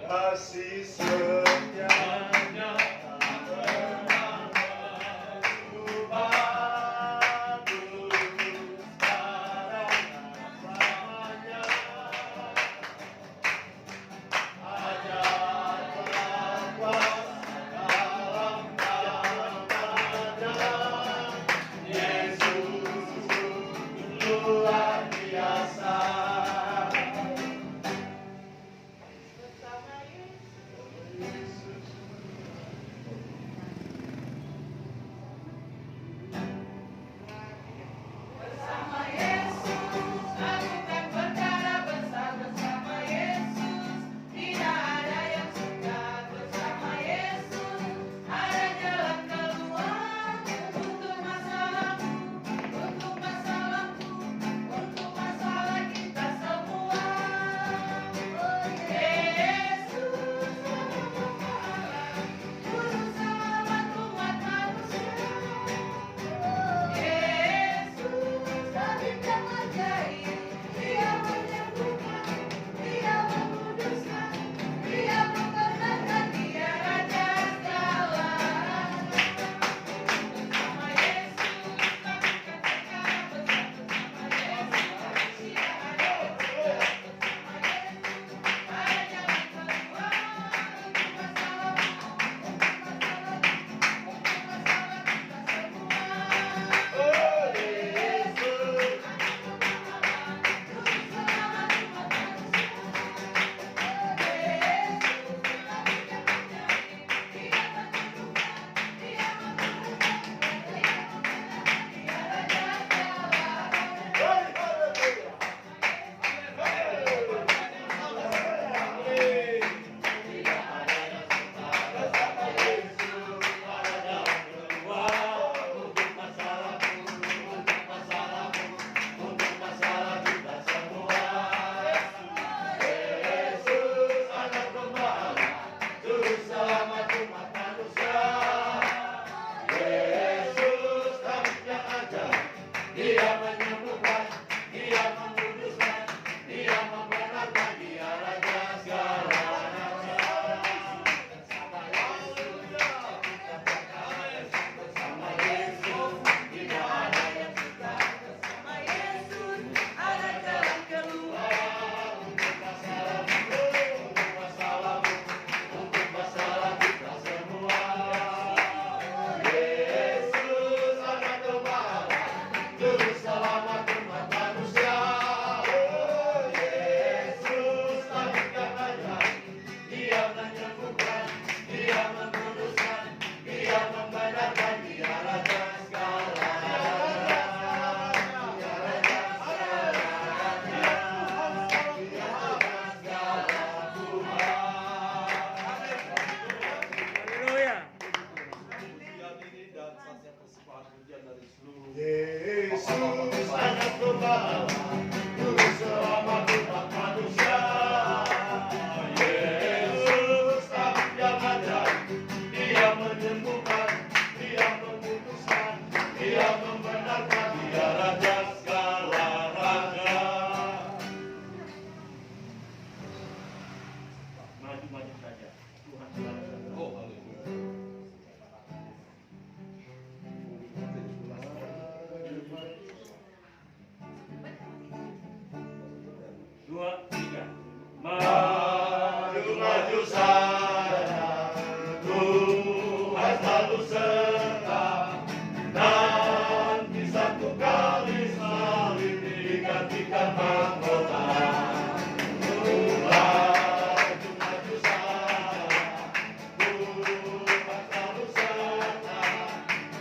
kasih setianya luar biasa. Yesus anak Tuhan, Juru Selamat umat manusia. Yesus tabib yang ajaib, Dia menyembuhkan, Dia memutuskan, Dia membenarkan, Dia Raja segala raja. Maju-maju saja, Tuhan selalu. Oh, haleluya. Dua, tiga. Maju-maju saja, Tuhan selalu serta. Nanti satu kali salib digantikan mahkota. Maju-maju saja, Tuhan selalu serta.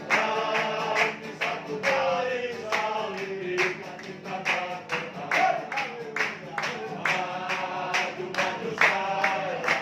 Nanti satu kali salib digantikan mahkota. Maju-maju saja,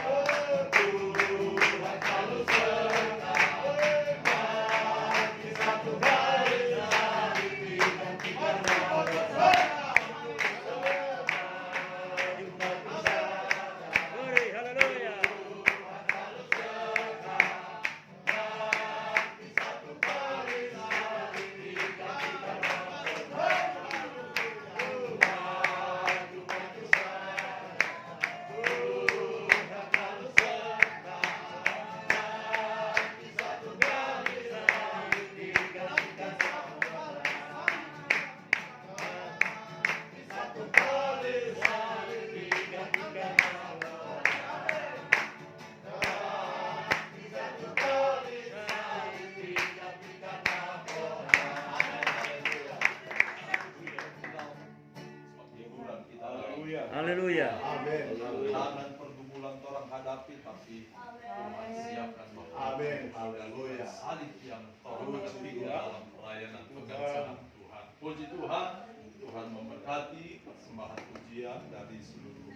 Haleluya. Amin. Tantangan pergumulan orang hadapi tapi Tuhan siapkan Bapak. Amin. Haleluya. Salib yang orang hadapi dalam pelayanan pekerjaan Tuhan. Puji Tuhan, Tuhan memberkati persembahan pujian dari seluruh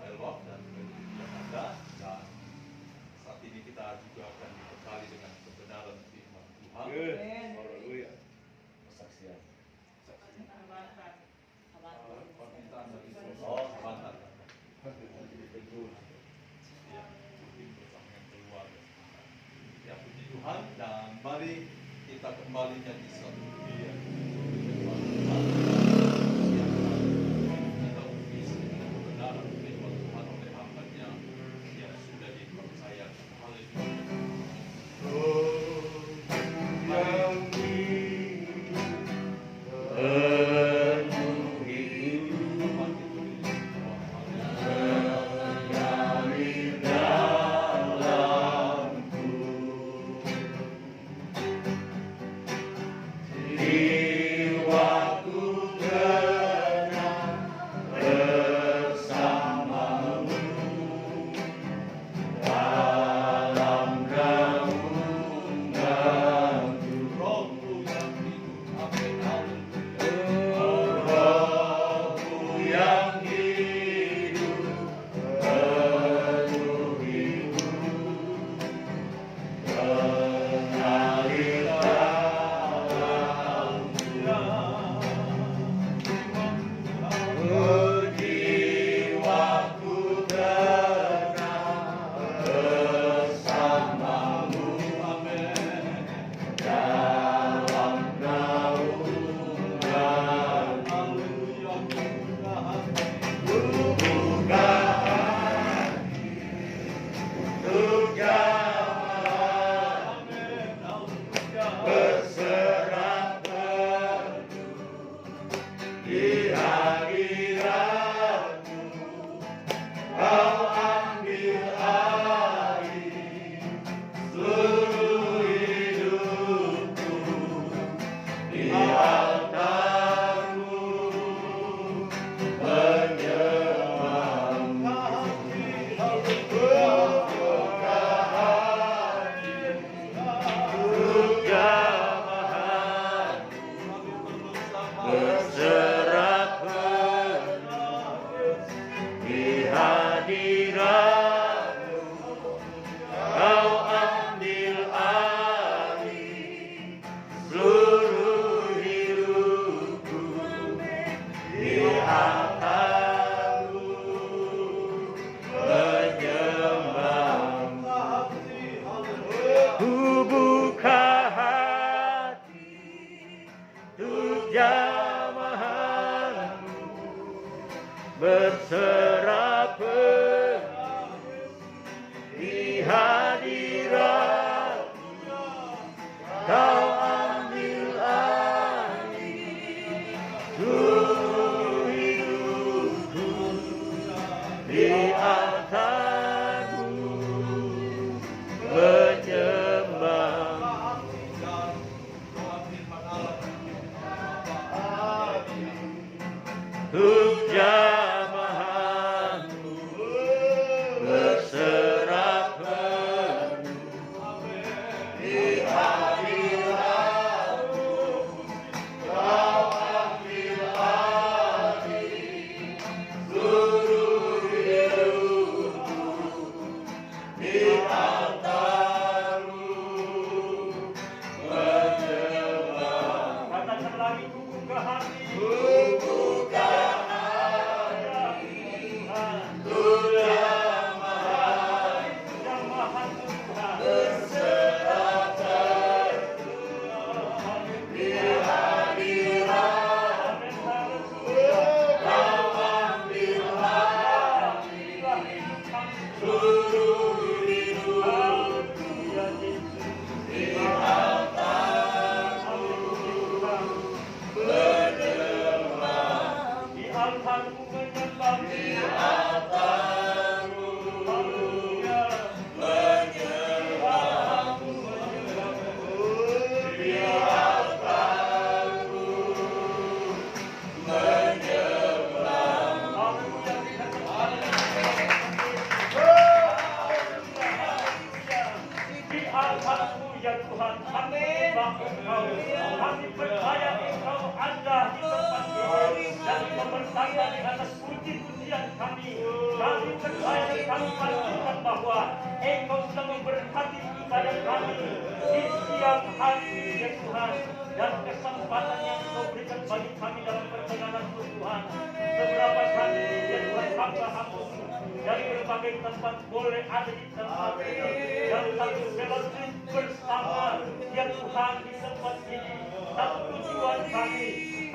elok dan yang ada, dan saat ini kita juga akan dibekali dengan kebenaran firman Tuhan. Haleluya. Kesaksian. Permintaan dari sahabat. Ya, mungkin bersama yang keluarga. Ya, puji Tuhan, dan mari kita kembali nyanyi satu pujian. Kita isi kebenaran firman Tuhan oleh hamba-Nya yang sudah dipercayakan. Haleluya. Berserah penuh di hadirat, Kau ambil alih seluruh hidupku di altar-Mu menyembah. Untuk jamaah-Mu berserah penuh di hadirat-Mu, Kau ambil alih seluruh hidupku di altar-Mu menyembah. Katakan lagi, buka hati. puji-pujian kami. Kami percaya dan kami pastikan bahwa Engkau sudah memberkati ibadah kami di setiap hari ya Tuhan, dan kesempatan yang Engkau berikan bagi kami dalam perjalanan Tuhan. Seberapa kami ya Tuhan hamba-Hambamu dari berbagai tempat boleh ada di tempat ini dan satu fellowship bersama ya Tuhan di tempat ini. Satu tujuan kami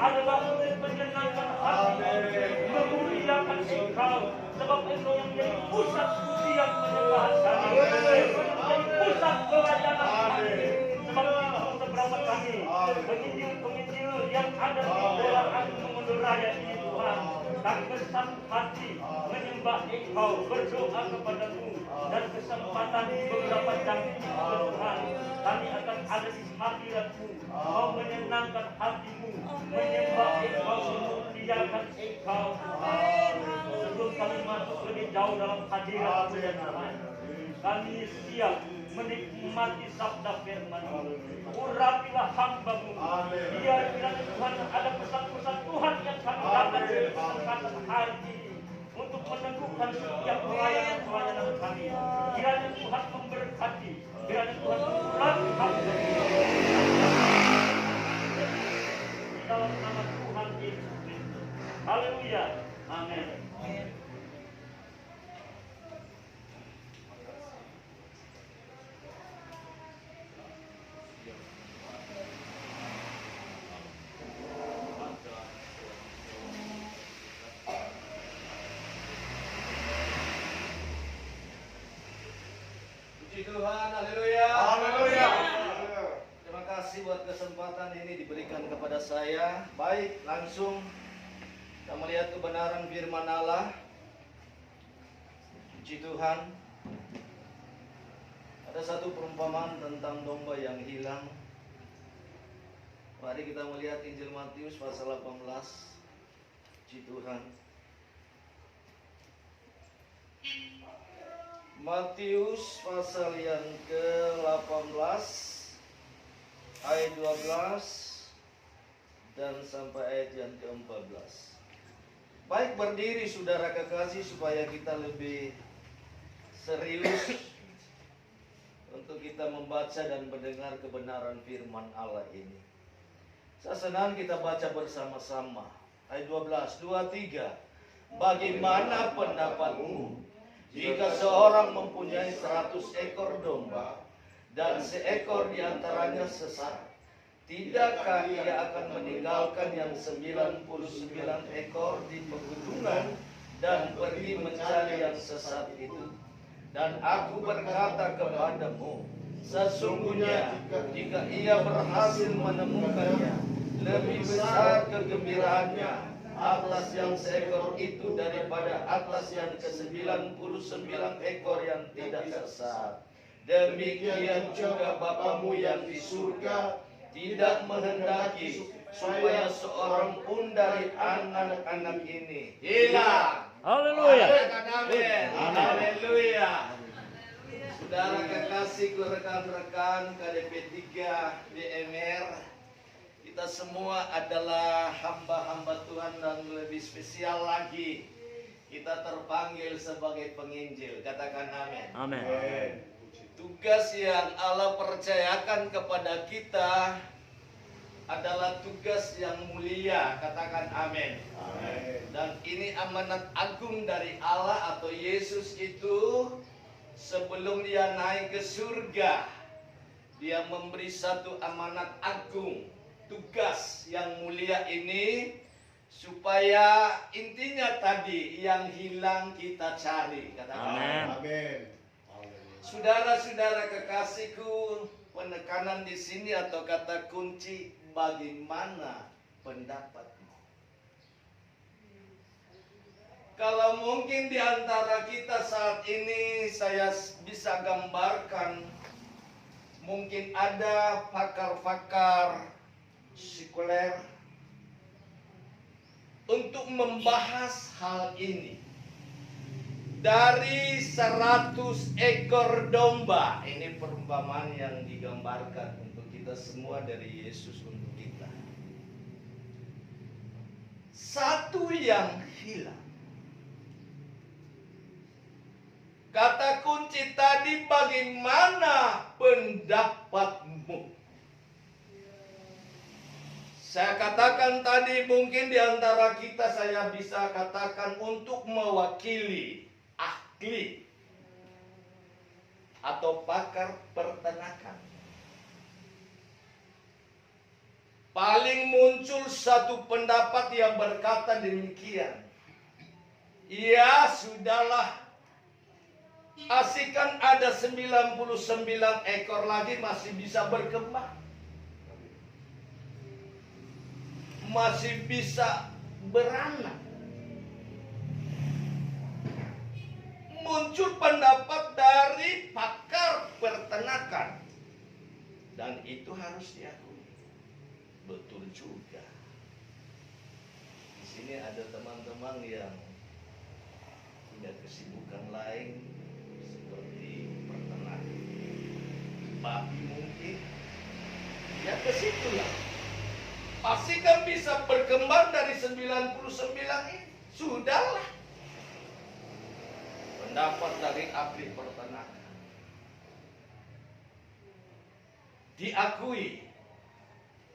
adalah untuk menyenangkan hati, memuliakan Engkau, sebab Engkau yang menjadi pusat pujian penyembahan kami, menjadi pusat pelayanan kami. Sebab itu seberapa kami penginjil-penginjil yang ada di daerah Agung Mengundur Raya ini Tuhan, kami bersatu hati menyembah Engkau, berdoa kepadamu, dan kesempatan beberapa jam ini Tuhan, kami akan ada di hadirat-Mu, mau menyenangkan hati-Mu, menyembah Engkau, memuliakan Engkau Tuhan. Sebelum kami masuk lebih jauh dalam hadirat-Mu ya Tuhan, kami siap menikmati sabda firman-Mu. Urapilah hamba-Mu, biar kiranya Tuhan ada pesan-pesan Tuhan yang kami dapat dari kesempatan hari ini untuk meneguhkan setiap pelayanan kami. Kiranya Tuhan memberkati, kiranya Tuhan mengurapi hamba-Mu. Di dalam nama Tuhan Yesus Kristus. Haleluya. Amin. Puji Tuhan, haleluya. Haleluya. Terima kasih buat kesempatan ini diberikan kepada saya. Baik, langsung kita melihat kebenaran firman Allah. Puji Tuhan. Ada satu perumpamaan tentang domba yang hilang. Mari kita melihat Injil Matius pasal 18. Puji Tuhan. Matius pasal yang ke-18 ayat 12 dan sampai ayat yang ke-14. Baik, berdiri saudara kekasih supaya kita lebih serius untuk kita membaca dan mendengar kebenaran firman Allah ini. Saya senang kita baca bersama-sama. Ayat 12, 2, 3. Bagaimana pendapatmu jika seorang mempunyai 100 ekor domba dan seekor diantaranya sesat? Tidakkah ia akan meninggalkan yang 99 ekor di pegunungan dan pergi mencari yang sesat itu? Dan aku berkata kepadamu, sesungguhnya jika ia berhasil menemukannya, lebih besar kegembiraannya atas yang seekor itu daripada atas yang ke-99 ekor yang tidak sesat. Demikian juga Bapamu yang di surga tidak menghendaki supaya seorang pun dari anak-anak ini hilang. Haleluya. Amin. Haleluya. Saudara kekasihku, rekan-rekan KDP 3 BMR, kita semua adalah hamba-hamba Tuhan dan lebih spesial lagi kita terpanggil sebagai penginjil. Katakan amin. Amin. Tugas yang Allah percayakan kepada kita adalah tugas yang mulia. Katakan amin. Dan ini amanat agung dari Allah atau Yesus itu sebelum dia naik ke surga, dia memberi satu amanat agung, tugas yang mulia ini, supaya intinya tadi yang hilang kita cari. Katakan Amin. Saudara-saudara kekasihku, penekanan di sini atau kata kunci, bagaimana pendapatmu? Kalau mungkin di antara kita saat ini saya bisa gambarkan, mungkin ada pakar-pakar sekuler untuk membahas hal ini. Dari 100 ekor domba, ini perumpamaan yang digambarkan untuk kita semua dari Yesus untuk kita. Satu yang hilang. Kata kunci tadi, bagaimana pendapatmu? Saya katakan tadi, mungkin di antara kita saya bisa katakan untuk mewakili ahli atau pakar peternakan. Paling muncul satu pendapat yang berkata demikian. Ya sudahlah, asihkan ada 99 ekor lagi masih bisa berkembang. Masih bisa beranak. Muncul pendapat dari pakar peternakan. Dan itu harus diakui. Betul juga. Di sini ada teman-teman yang punya kesibukan lain seperti peternakan. Babi mungkin. Ya ke situlah. Pasti kan bisa berkembang dari 99 ini. Sudahlah. Pendapat dari ahli peternakan. Diakui.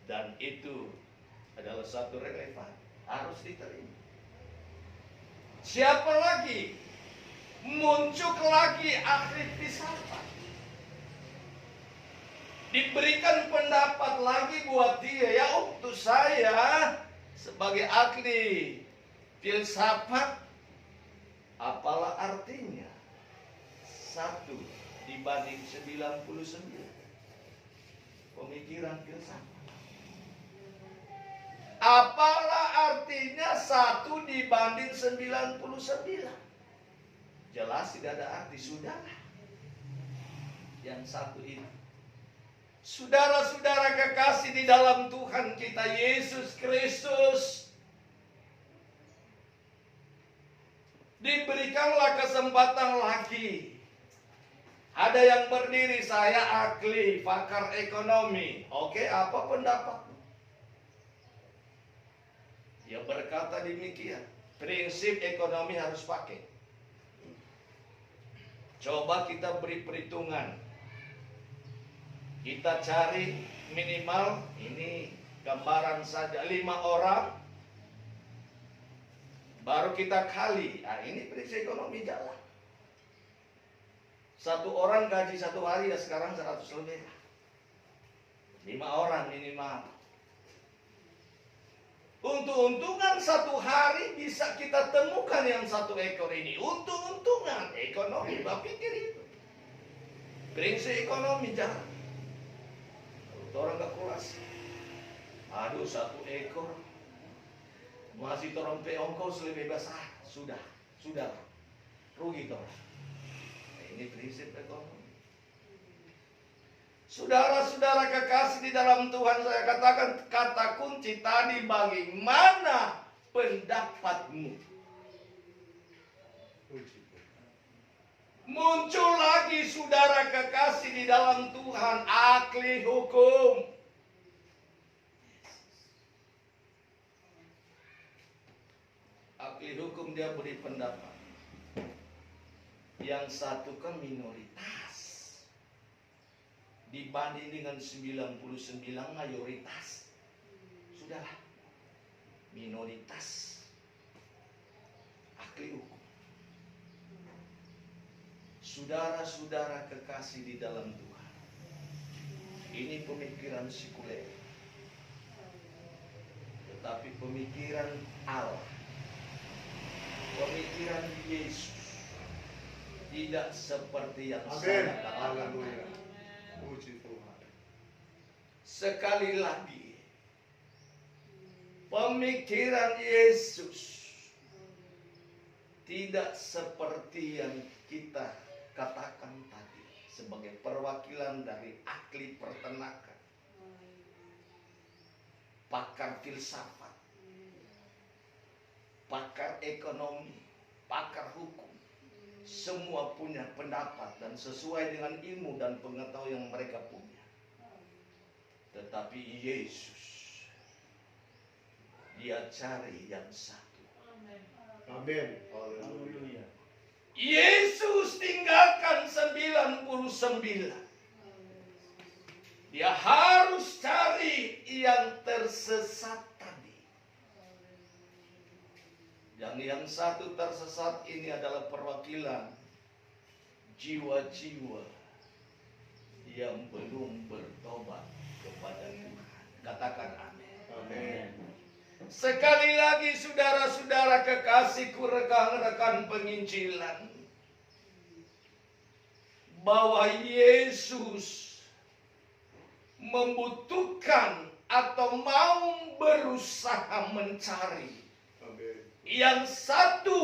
Dan itu adalah satu relevan. Harus diterima. Siapa lagi? Muncul lagi ahli filsafat. Diberikan pendapat lagi buat dia. Ya untuk saya sebagai ahli filsafat, apalah artinya 1 dibanding 99? Pemikiran filsafat. Apalah artinya 1 dibanding 99? Jelas tidak ada arti. Sudahlah. Yang satu ini. Saudara-saudara kekasih di dalam Tuhan kita Yesus Kristus, diberikanlah kesempatan lagi. Ada yang berdiri, saya ahli pakar ekonomi. Oke, apa pendapatmu? Dia berkata demikian. Prinsip ekonomi harus pakai. Coba kita beri perhitungan. Kita cari minimal, ini gambaran saja 5 orang. Baru kita kali. Nah, ini prinsip ekonomi jalan. 1 orang gaji 1 hari ya sekarang 100 lebih. 5 orang minimal. Untung-untungan 1 hari bisa kita temukan yang 1 ekor ini. Untung-untungan ekonomi, Bapak pikir itu. Prinsip ekonomi jalan. Orang kalkulasi. Aduh 1 ekor. Masih orang pe ongkos lebih besar. Sudah. Rugi toh. Ini prinsip ekonomi. Saudara-saudara kekasih di dalam Tuhan, saya katakan kata kunci tadi, bagaimana pendapatmu? Muncul lagi saudara kekasih di dalam Tuhan, ahli hukum. Ahli hukum dia beri pendapat. Yang satu kan minoritas. Dibanding dengan 99 mayoritas. Sudahlah. Minoritas. Ahli hukum. Saudara-saudara kekasih di dalam Tuhan. Ini pemikiran sekuler. Tetapi pemikiran Allah. Pemikiran Yesus. Tidak seperti yang saya katakan. Puji Tuhan. Sekali lagi, pemikiran Yesus tidak seperti yang kita katakan tadi sebagai perwakilan dari ahli peternakan, pakar filsafat, pakar ekonomi, pakar hukum. Semua punya pendapat dan sesuai dengan ilmu dan pengetahuan yang mereka punya. Tetapi Yesus, dia cari yang satu. Amin. Haleluya. Yesus tinggalkan 99. Dia harus cari yang tersesat tadi. Dan yang satu tersesat ini adalah perwakilan jiwa-jiwa yang belum bertobat kepada Tuhan. Katakan amin. Amin. Sekali lagi saudara-saudara kekasihku, rekan-rekan penginjilan, bahwa Yesus membutuhkan atau mau berusaha mencari. Amin. Yang satu,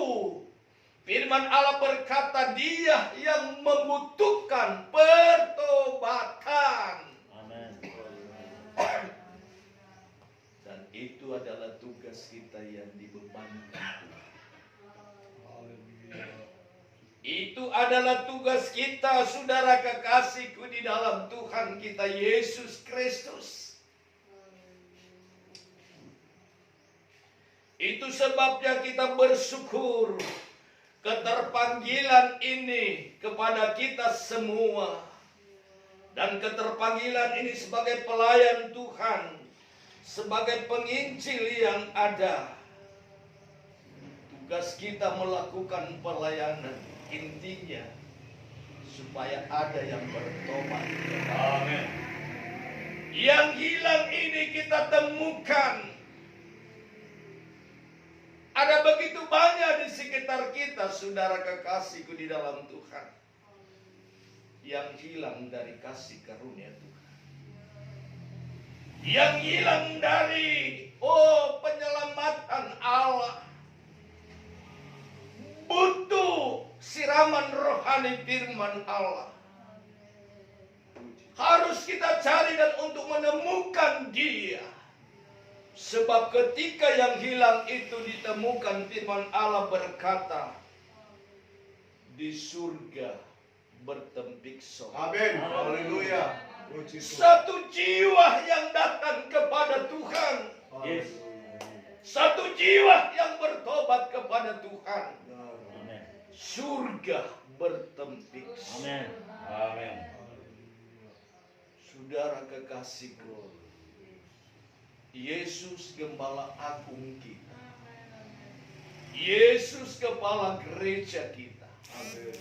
firman Allah berkata dia yang membutuhkan pertobatan. Amin. Dan itu adalah tugas kita yang dibebankan Tuhan. Itu adalah tugas kita, saudara kekasihku di dalam Tuhan kita Yesus Kristus. Itu sebabnya kita bersyukur keterpanggilan ini kepada kita semua. Dan keterpanggilan ini sebagai pelayan Tuhan, sebagai penginjil yang ada. Tugas kita melakukan pelayanan, intinya supaya ada yang bertobat. Amin. Yang hilang ini kita temukan. Ada begitu banyak di sekitar kita, saudara kekasihku di dalam Tuhan, yang hilang dari kasih karunia Tuhan, yang hilang dari penyelamatan Allah, butuh siraman rohani firman Allah. Harus kita cari dan untuk menemukan dia. Sebab ketika yang hilang itu ditemukan, firman Allah berkata, di surga bertempik sorga. Amin. Haleluya. Puji Tuhan. Satu jiwa yang datang kepada Tuhan. Yes. Satu jiwa yang bertobat kepada Tuhan. Amin. Surga bertempik sorga. Amin. Amin. Saudara kekasihku, Yesus Gembala Agung kita, Yesus Kepala Gereja kita, Amin.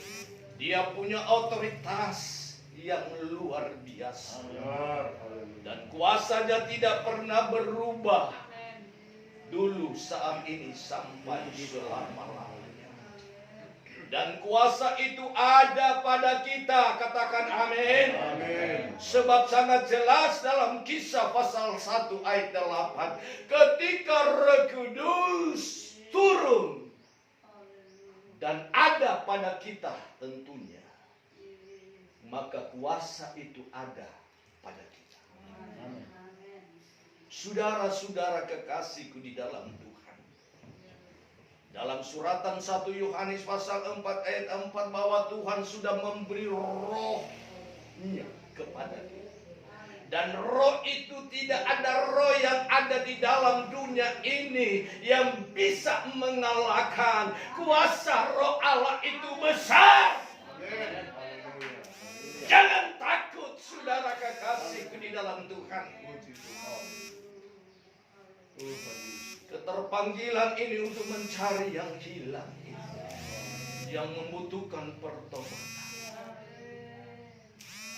Dia punya otoritas yang luar biasa. Benar. Haleluya. Dan kuasanya tidak pernah berubah. Dulu, saat ini, sampai selama-lamanya. Dan kuasa itu ada pada kita. Katakan amin. Amin. Sebab sangat jelas dalam Kisah pasal 1 ayat 8. Ketika Roh Kudus turun dan ada pada kita tentunya, maka kuasa itu ada pada kita. Saudara-saudara kekasihku di dalam Tuhan, dalam suratan 1 Yohanes pasal 4 ayat 4, bahwa Tuhan sudah memberi roh-Nya kepada kita. Dan roh itu tidak ada roh yang ada di dalam dunia ini yang bisa mengalahkan kuasa roh Allah itu besar. Amin. Haleluya. Jangan takut, saudara kekasihku di dalam Tuhan. Puji Tuhan. Tuhan Yesus. Keterpanggilan ini untuk mencari yang hilang ini, yang membutuhkan pertobatan,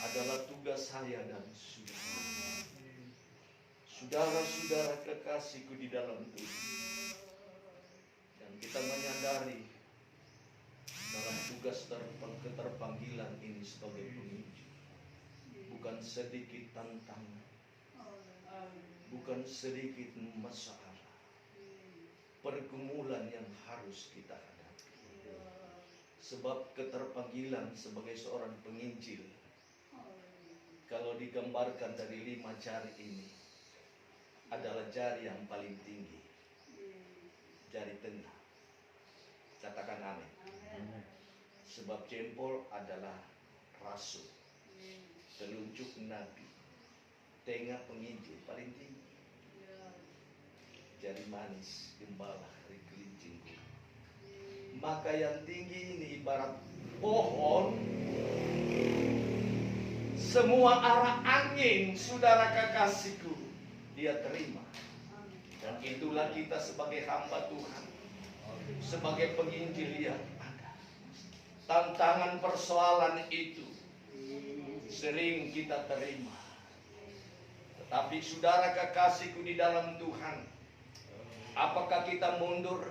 adalah tugas saya dan saudara. Saudara-saudara kekasihku di dalam Tuhan. Dan kita menyadari dalam tugas keterpanggilan ini sebagai penginjil, bukan sedikit tantangan, bukan sedikit masalah, pergumulan yang harus kita hadapi. Sebab keterpanggilan sebagai seorang penginjil, kalau digambarkan dari 5 jari ini, adalah jari yang paling tinggi, jari tengah. Katakan amin. Sebab jempol adalah rasul, telunjuk nabi, tengah penginjil paling tinggi, jari manis gembala hari gelincing. Maka yang tinggi ini ibarat pohon. Semua arah angin, saudara kekasihku, dia terima. Dan itulah kita sebagai hamba Tuhan, sebagai penginjil yang ada. Tantangan persoalan itu sering kita terima. Tetapi saudara kekasihku di dalam Tuhan, apakah kita mundur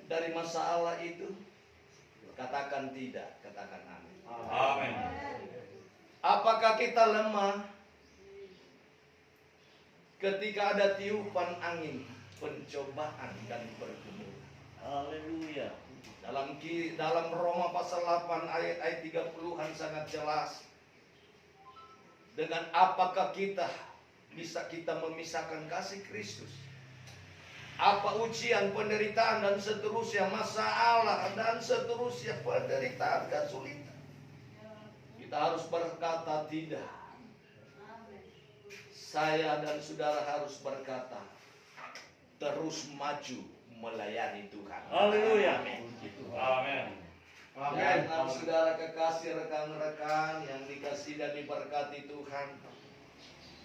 dari masalah itu? Katakan tidak, katakan amin. Amin. Apakah kita lemah ketika ada tiupan angin, pencobaan dan pergumulan? Haleluya. Dalam Roma pasal 8 ayat 30-an sangat jelas. Dengan apakah bisa kita memisahkan kasih Kristus? Apa ujian, penderitaan dan seterusnya, masalah dan seterusnya, penderitaan, kesulitan. Kita harus berkata tidak. Saya dan saudara harus berkata terus maju melayani Tuhan. Haleluya. Amin. Jangan saudara kekasih, rekan-rekan yang dikasih dan diberkati Tuhan,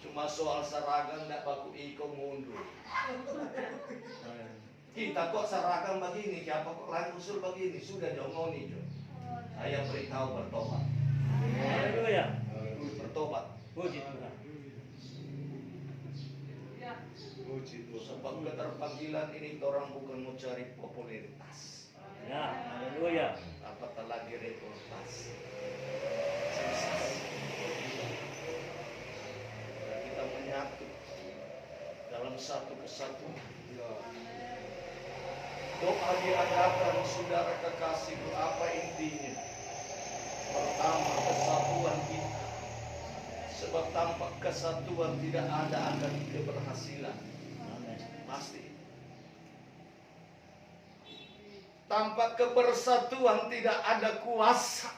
cuma soal seragam tidak baku iko mundur. Kita kok seragam begini, siapa kok lain usul begini, sudah diomongin Jo. Saya beritahu bertobat. Haleluya. Bertobat. Puji Tuhan. Puji Tuhan. Sebab keterpanggilan ini orang bukan mau cari popularitas, Ya, haleluya. apatah lagi reportase, sensasi. Dan kita menyatu dalam satu kesatuan. Doa diadakan saudara kekasihku, apa intinya? Pertama, kesatuan kita. Sebab tanpa kesatuan tidak ada akan keberhasilan. Amin. Pasti. Tanpa kebersatuan tidak ada kuasa.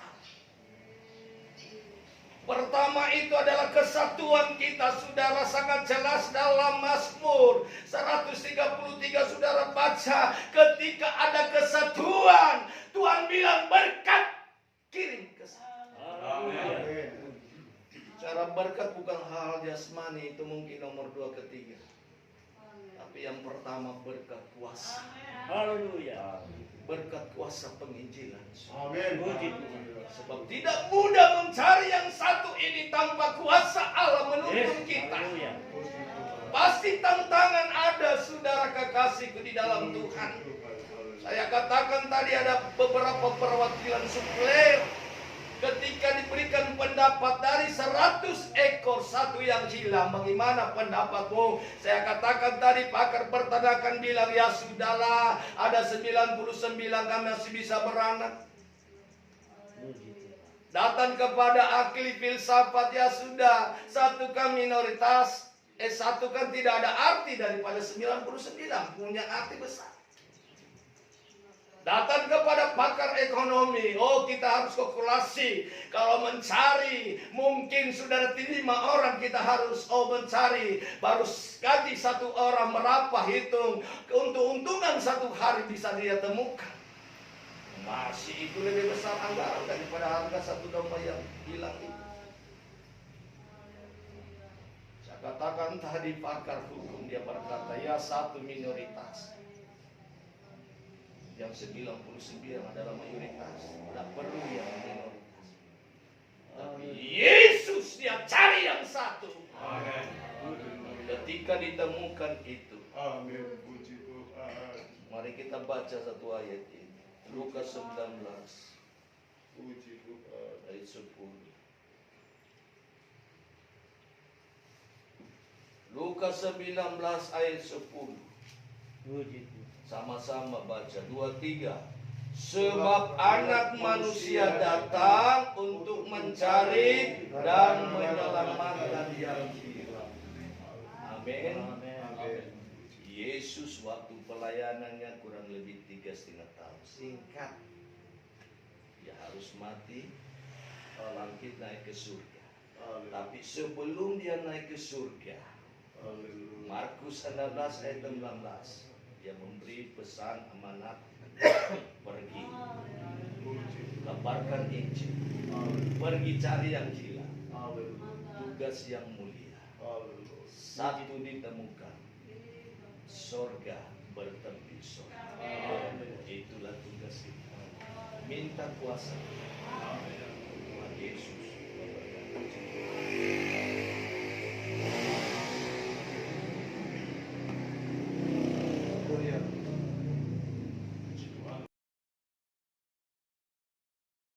Pertama itu adalah kesatuan kita, saudara, sangat jelas dalam Mazmur 133 saudara baca, ketika ada kesatuan, Tuhan bilang berkat kirim kesatuan. Haleluya. Cara berkat bukan hal jasmani, itu mungkin nomor 2 ketiga. Tapi yang pertama berkat kuasa. Haleluya. Berkat kuasa penginjilan. Amin. Puji Tuhan. Sebab tidak mudah mencari yang satu ini tanpa kuasa Allah menuntun kita. Haleluya. Pasti tantangan ada, saudara kekasihku di dalam Tuhan. Saya katakan tadi ada beberapa perwakilan supler. Ketika diberikan pendapat dari 100 ekor, satu yang hilang. Bagaimana pendapatmu? Saya katakan tadi pakar peternakan bilang, ya sudahlah, ada 99 kami masih bisa beranak. Puji Tuhan. Datang kepada ahli filsafat, ya sudah, satu kan minoritas, satu kan tidak ada arti daripada 99, punya arti besar. Datang kepada pakar ekonomi, oh kita harus kalkulasi, kalau mencari mungkin sudah 5 orang kita harus mencari, baru gaji satu orang berapa, hitung keuntungan satu hari bisa dia temukan. Masih itu lebih besar anggaran daripada harga satu domba yang hilang itu. Saya katakan tadi pakar hukum, dia berkata, ya satu minoritas, yang 99 adalah mayoritas. Tidak perlu yang minoritas. Tapi Yesus dia cari yang satu. Amin. Ketika ditemukan itu, Amin. Puji Tuhan. mari kita baca satu ayat ini. Lukas 19 Puji Tuhan. ayat 10. Lukas 19 ayat 10. Puji Tuhan. Sama-sama baca 2, 3. Sebab anak manusia datang untuk mencari dan menyelamatkan yang hilang. Amin. Amin. Yesus waktu pelayanannya kurang lebih 3,5 tahun. Singkat. Dia harus mati, bangkit naik ke surga. Tapi sebelum dia naik ke surga, Haleluya. Markus 16 ayat 19, dia memberi pesan amanat Pergi, Puji Tuhan. kabarkan Injil. Haleluya. Pergi cari yang hilang. Haleluya. Tugas yang mulia. Haleluya. Satu ditemukan. Sorga bertempur sorga. Itulah tugas kita. Minta kuasa